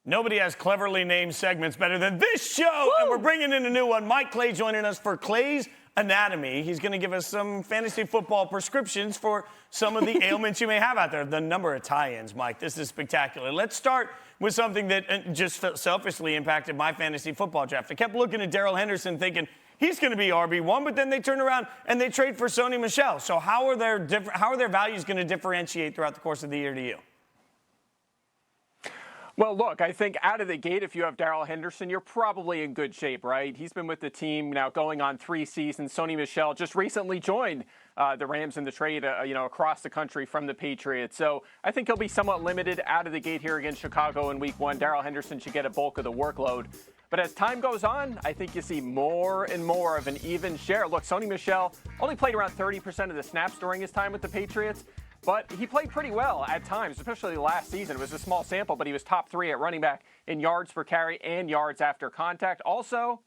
Nobody has cleverly named segments better than this show, Woo! And we're bringing in a new one. Mike Clay joining us for Clay's Anatomy. He's going to give us some fantasy football prescriptions for some of the ailments you may have out there. The number of tie-ins, Mike, this is spectacular. Let's start with something that just selfishly impacted my fantasy football draft. I kept looking at Darrell Henderson thinking he's going to be RB1, but then they turn around and they trade for Sony Michel. So how are their values going to differentiate throughout the course of the year to you? Well, look, I think out of the gate, if you have Darrell Henderson, you're probably in good shape, right? He's been with the team now going on 3 seasons. Sony Michel just recently joined the Rams in the trade, across the country from the Patriots. So I think he'll be somewhat limited out of the gate here against Chicago in Week 1. Darrell Henderson should get a bulk of the workload. But as time goes on, I think you see more and more of an even share. Look, Sony Michel only played around 30% of the snaps during his time with the Patriots. But he played pretty well at times, especially last season. It was a small sample, but he was top 3 at running back in yards per carry and yards after contact. Also,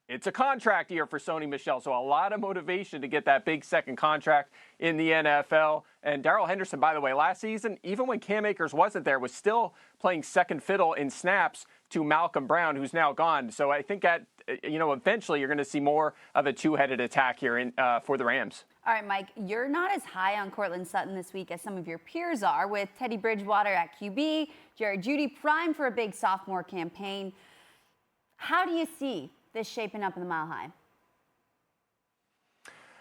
it's a contract year for Sony Michel, so a lot of motivation to get that big second contract in the NFL. And Darrell Henderson, by the way, last season, even when Cam Akers wasn't there, was still playing second fiddle in snaps to Malcolm Brown, who's now gone. So I think that, eventually you're going to see more of a two-headed attack here for the Rams. All right, Mike, you're not as high on Courtland Sutton this week as some of your peers are, with Teddy Bridgewater at QB, Jerry Jeudy primed for a big sophomore campaign. How do you see this shaping up in the Mile High?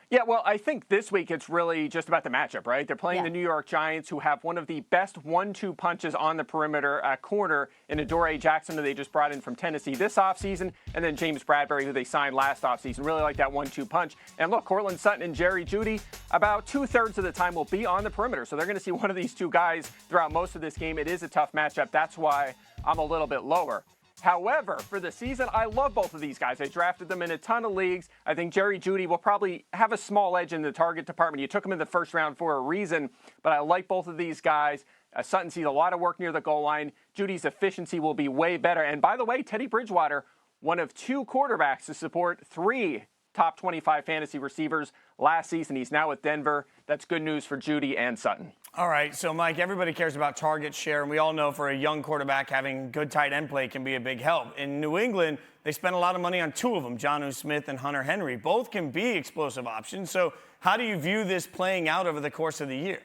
Yeah, well, I think this week it's really just about the matchup, right? They're playing the New York Giants, who have one of the best 1-2 punches on the perimeter at corner in Adoree Jackson, who they just brought in from Tennessee this offseason, and then James Bradbury, who they signed last offseason. Really like that 1-2 punch. And look, Courtland Sutton and Jerry Jeudy, about 2/3 of the time will be on the perimeter. So they're going to see one of these two guys throughout most of this game. It is a tough matchup. That's why I'm a little bit lower. However, for the season, I love both of these guys. I drafted them in a ton of leagues. I think Jerry Jeudy will probably have a small edge in the target department. You took him in the first round for a reason, but I like both of these guys. Sutton sees a lot of work near the goal line. Judy's efficiency will be way better. And by the way, Teddy Bridgewater, one of 2 quarterbacks to support 3 top 25 fantasy receivers last season. He's now with Denver. That's good news for Jeudy and Sutton. All right, so Mike, everybody cares about target share, and we all know for a young quarterback having good tight end play can be a big help. In New England, they spent a lot of money on 2 of them, Jonnu Smith and Hunter Henry. Both can be explosive options. So how do you view this playing out over the course of the year?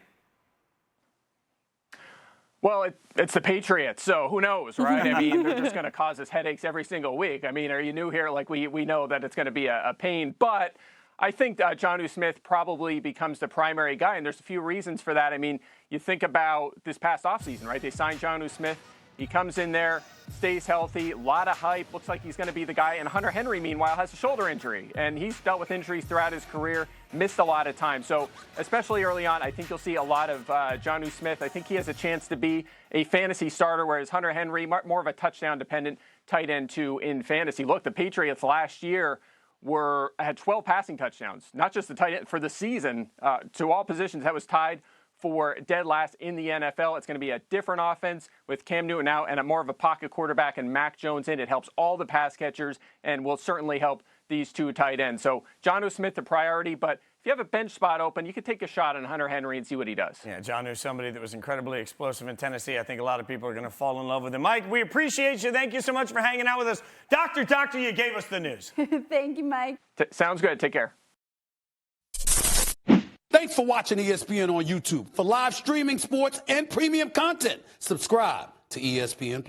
Well, it's the Patriots, so who knows, right? I mean, they're just going to cause us headaches every single week. I mean, are you new here? Like, we know that it's going to be a pain. But I think Jonnu Smith probably becomes the primary guy, and there's a few reasons for that. I mean, you think about this past offseason, right? They signed Jonnu Smith. He comes in there, stays healthy, a lot of hype, looks like he's going to be the guy. And Hunter Henry, meanwhile, has a shoulder injury, and he's dealt with injuries throughout his career, missed a lot of time. So especially early on, I think you'll see a lot of Jonnu Smith. I think he has a chance to be a fantasy starter, whereas Hunter Henry, more of a touchdown-dependent tight end, too, in fantasy. Look, the Patriots last year had 12 passing touchdowns, not just the tight end for the season, to all positions. That was tied for dead last in the NFL. It's going to be a different offense with Cam Newton now and a more of a pocket quarterback and Mac Jones in. It helps all the pass catchers and will certainly help these 2 tight ends. So Jonnu Smith, the priority, but if you have a bench spot open, you can take a shot on Hunter Henry and see what he does. Yeah, Jonnu, somebody that was incredibly explosive in Tennessee. I think a lot of people are going to fall in love with him. Mike, we appreciate you. Thank you so much for hanging out with us. Doctor, you gave us the news. Thank you, Mike. Sounds good. Take care. Thanks for watching ESPN on YouTube. For live streaming, sports, and premium content, subscribe to ESPN+.